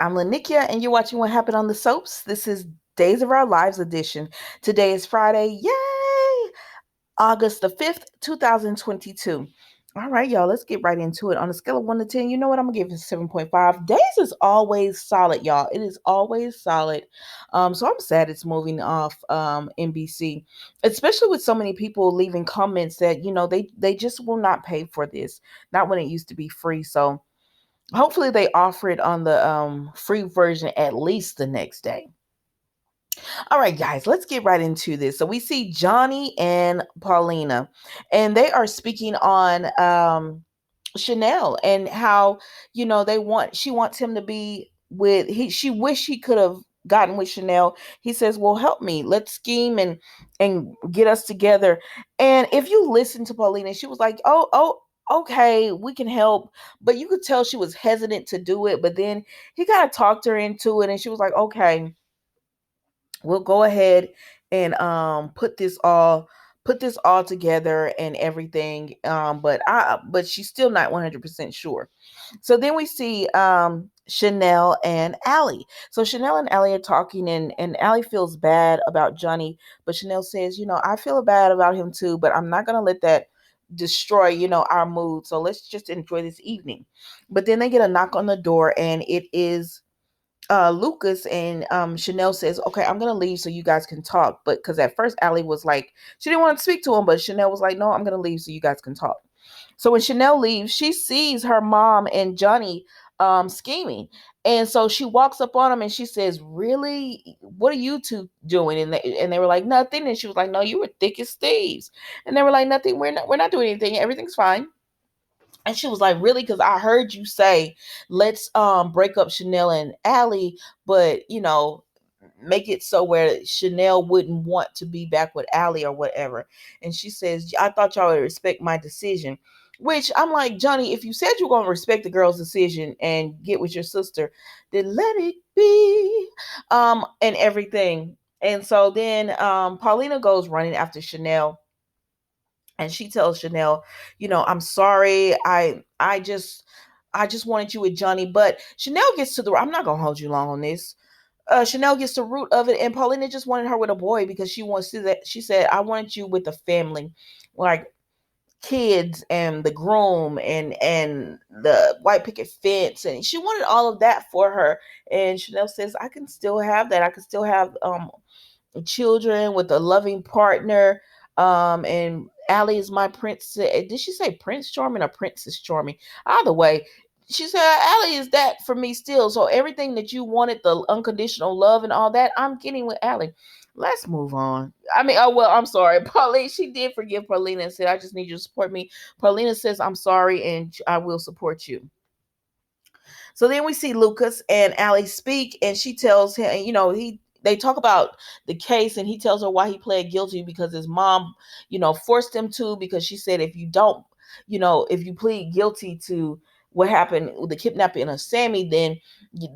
I'm Lanikia, and you're watching What Happened on the Soaps. This is Days of Our Lives edition. Today is Friday. Yay! August the 5th, 2022. All right, y'all, let's get right into it. On a scale of 1 to 10, you know what? I'm going to give it 7.5. Days is always solid, y'all. It is always solid. So I'm sad it's moving off NBC, especially with so many people leaving comments that, they just will not pay for this. Not when it used to be free. So hopefully they offer it on the free version at least the next day. All right, guys, let's get right into this. So we see Johnny and Paulina, and they are speaking on Chanel and how she wants him to be with she wish he could have gotten with Chanel. He says, well, help me, let's scheme and get us together. And if you listen to Paulina, she was like, oh, okay, we can help. But you could tell she was hesitant to do it, but then he kind of talked her into it, and she was like, okay, we'll go ahead and put this all together and everything. But she's still not 100% sure. So then we see Chanel and Allie. So Chanel and Allie are talking, and Allie feels bad about Johnny, but Chanel says, I feel bad about him too, but I'm not gonna let that destroy our mood. So let's just enjoy this evening. But then they get a knock on the door, and it is Lucas. And Chanel says, okay, I'm gonna leave so you guys can talk. But because at first Allie was like, she didn't want to speak to him, but Chanel was like, no, I'm gonna leave so you guys can talk. So when Chanel leaves, she sees her mom and Johnny scheming. And so she walks up on him and she says, really, what are you two doing? And they were like, nothing. And she was like, no, you were thick as thieves. And they were like, nothing, we're not doing anything, everything's fine. And she was like, really? Because I heard you say, let's break up Chanel and Allie, but make it so where Chanel wouldn't want to be back with Allie or whatever. And she says, I thought y'all would respect my decision. Which I'm like, Johnny, if you said you're gonna respect the girl's decision and get with your sister, then let it be. And everything. And so then Paulina goes running after Chanel, and she tells Chanel, I'm sorry. I just wanted you with Johnny. But Chanel gets to the, I'm not gonna hold you long on this. Chanel gets the root of it, and Paulina just wanted her with a boy because she wants to that. She said, I wanted you with a family, like kids and the groom and the white picket fence, and she wanted all of that for her. And Chanel says, I can still have that. I can still have children with a loving partner. And Allie is my princess. Did she say Prince Charming or Princess Charming? Either way, she said Allie is that for me still. So everything that you wanted, the unconditional love and all that, I'm getting with Allie. Let's move on. I mean, oh well, I'm sorry. Pauline, she did forgive Paulina and said, I just need you to support me. Paulina says, I'm sorry and I will support you. So then we see Lucas and Allie speak, and she tells him, they talk about the case, and he tells her why he pled guilty because his mom, forced him to, because she said if you don't, if you plead guilty to what happened with the kidnapping of Sammy, then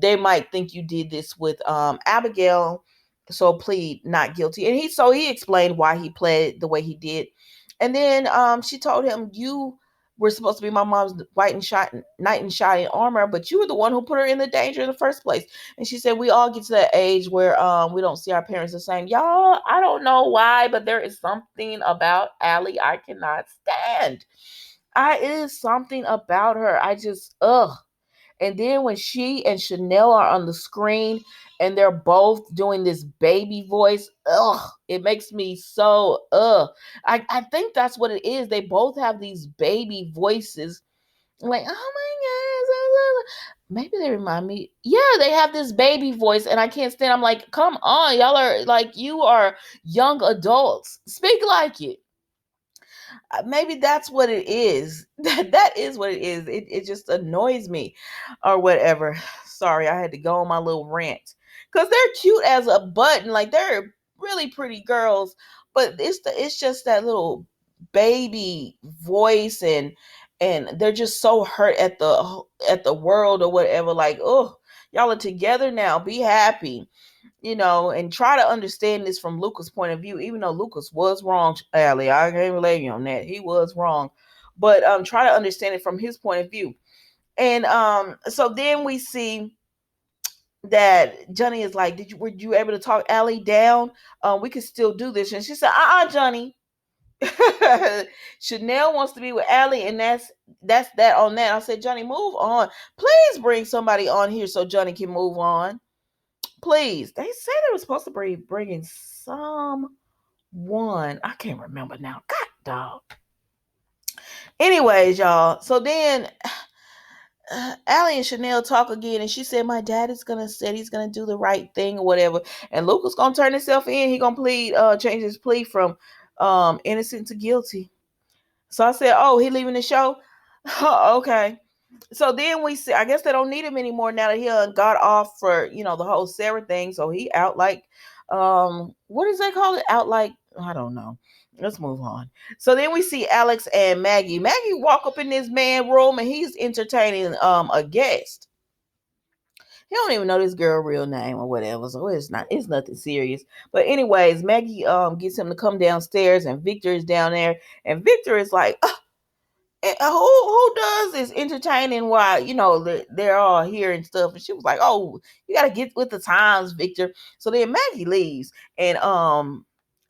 they might think you did this with Abigail. So plead not guilty. And he explained why he pled the way he did. And then she told him, you were supposed to be my mom's knight in shining armor, but you were the one who put her in the danger in the first place. And she said, we all get to that age where we don't see our parents the same. Y'all, I don't know why, but there is something about Allie I cannot stand. It is something about her. I just, ugh. And then when she and Chanel are on the screen and they're both doing this baby voice, ugh, it makes me so ugh. I think that's what it is. They both have these baby voices. Like, oh my God. Maybe they remind me. Yeah, they have this baby voice, and I can't stand. I'm like, come on, y'all are like, you are young adults. Speak like it. Maybe that's what it is. That is what it is. It just annoys me or whatever. Sorry, I had to go on my little rant. Because they're cute as a button. Like, they're really pretty girls. But it's just that little baby voice, and they're just so hurt at the world or whatever. Like, oh, y'all are together now. Be happy, and try to understand this from Lucas' point of view, even though Lucas was wrong, Allie. I can't relate you on that. He was wrong. But try to understand it from his point of view. And so then we see that Johnny is like, were you able to talk Allie down? We could still do this. And she said, Johnny. Chanel wants to be with Allie, and that's that on that. I said, Johnny, move on. Please bring somebody on here so Johnny can move on. Please. They said they were supposed to be bringing someone. I can't remember now. God dog. Anyways, y'all. So then Allie and Chanel talk again, and she said, "My dad is gonna said he's gonna do the right thing or whatever." And Lucas gonna turn himself in. He gonna change his plea from innocent to guilty. So I said, "Oh, he leaving the show? Okay." So then we see, I guess they don't need him anymore now that he got off for the whole Sarah thing. So he out like, what does they call it? Out like, I don't know. Let's move on. So then we see Alex and Maggie. Maggie walk up in this man room and he's entertaining a guest. He don't even know this girl real name or whatever, so it's nothing serious. But anyways, Maggie gets him to come downstairs, and Victor is down there, and Victor is like, who does this entertaining while they're all here and stuff. And she was like, "Oh, you gotta get with the times, Victor." So then Maggie leaves, and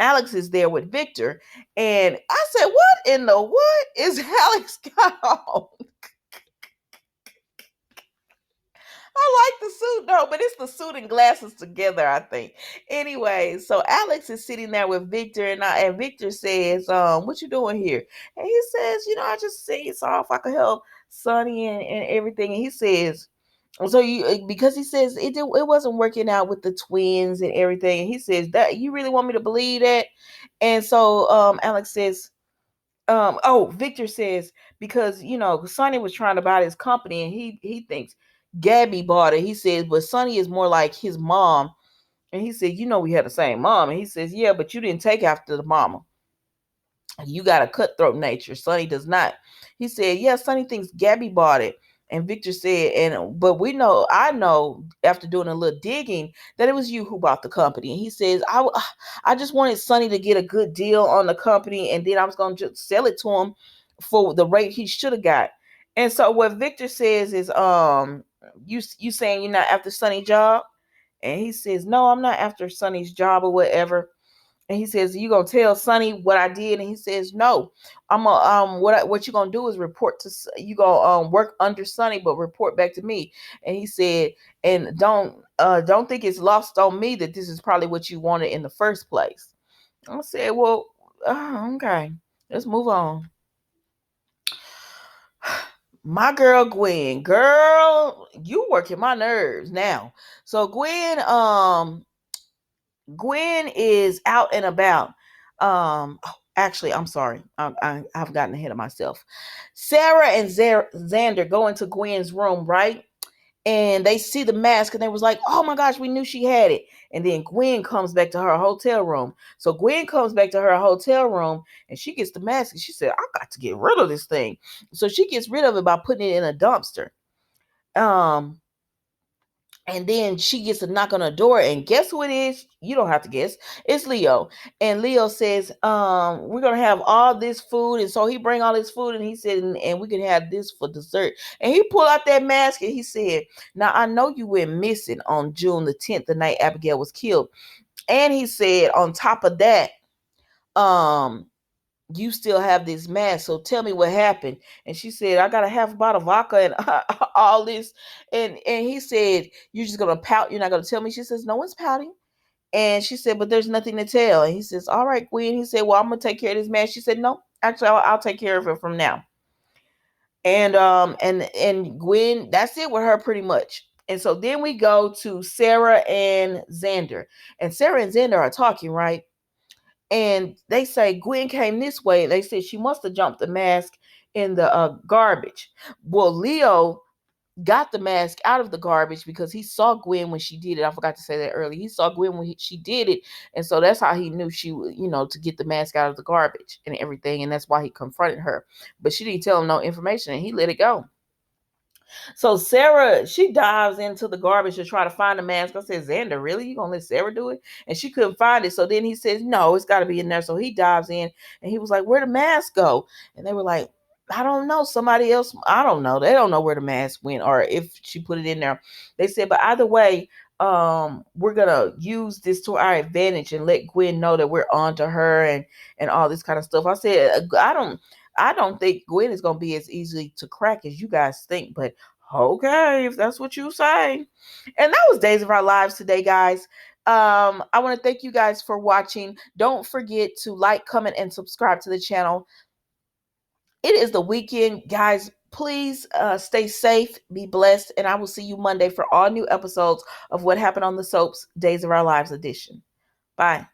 Alex is there with Victor, and I said, "What in the what is Alex got on?" I like the suit though, but it's the suit and glasses together, I think. Anyway, so Alex is sitting there with Victor, and Victor says, "What you doing here?" And he says, "I just see saw if I could help Sonny and everything." And he says, "So because he says it wasn't working out with the twins and everything." And he says, "That you really want me to believe that?" And so Alex says, Victor says, because Sonny was trying to buy his company, and he thinks Gabby bought it. He says, but Sonny is more like his mom. And he said, we had the same mom. And he says, yeah, but you didn't take after the mama. You got a cutthroat nature. Sonny does not. He said, yeah, Sonny thinks Gabby bought it. And Victor said, but I know after doing a little digging that it was you who bought the company. And he says, I just wanted Sonny to get a good deal on the company, and then I was going to just sell it to him for the rate he should have got. And so what Victor says is, you saying you're not after Sonny's job? And he says, no, I'm not after Sonny's job or whatever. And he says, "You gonna tell Sonny what I did?" And he says, "No, I'm gonna what you gonna do is report to you gonna work under Sonny, but report back to me." And he said, "And don't think it's lost on me that this is probably what you wanted in the first place." I said, "Well, okay, let's move on." My girl Gwen, girl, you working my nerves now. So Gwen is out and about. Actually, I'm sorry. I've gotten ahead of myself. Sarah and Xander go into Gwen's room, right? And they see the mask, and they was like, "Oh my gosh, we knew she had it." And then Gwen comes back to her hotel room. So Gwen comes back to her hotel room, and she gets the mask, and she said, "I got to get rid of this thing." So she gets rid of it by putting it in a dumpster. Um, and then she gets a knock on the door, and guess who it is? You don't have to guess. It's Leo. And Leo says, we're gonna have all this food. And so he bring all this food, and he said, and we can have this for dessert. And he pulled out that mask, and he said, "Now I know you went missing on June the 10th, the night Abigail was killed." And he said, on top of that, um, you still have this mask, so tell me what happened. And she said, "I got a half a bottle of vodka and all this." And he said, "You're just gonna pout, you're not gonna tell me?" She says, "No one's pouting." And she said, "But there's nothing to tell." And he says, "All right, Gwen." He said, "Well, I'm gonna take care of this mask." She said, "No, actually, I'll take care of it from now." And Gwen, that's it with her pretty much. And so then we go to Sarah and Xander. And Sarah and Xander are talking, right? And they say Gwen came this way. They said she must have jumped the mask in the garbage. Well, Leo got the mask out of the garbage because he saw Gwen when she did it. I forgot to say that earlier. He saw Gwen when she did it, and so that's how he knew she would, to get the mask out of the garbage and everything, and that's why he confronted her. But she didn't tell him no information, and he let it go. So Sarah, she dives into the garbage to try to find the mask. I said, "Xander, really? You gonna let Sarah do it?" And she couldn't find it. So then he says, "No, it's got to be in there." So he dives in, and he was like, "Where'd the mask go?" And they were like, I don't know. Somebody else, I don't know. They don't know where the mask went or if she put it in there. They said, but either way, we're gonna use this to our advantage and let Gwen know that we're on to her and all this kind of stuff. I said, I don't think Gwen is gonna be as easy to crack as you guys think, but okay, if that's what you say. And that was Days of Our Lives today, guys. I want to thank you guys for watching. Don't forget to like, comment, and subscribe to the channel. It is the weekend, guys. Please stay safe, be blessed, and I will see you Monday for all new episodes of What Happened on the Soaps Days of Our Lives edition. Bye.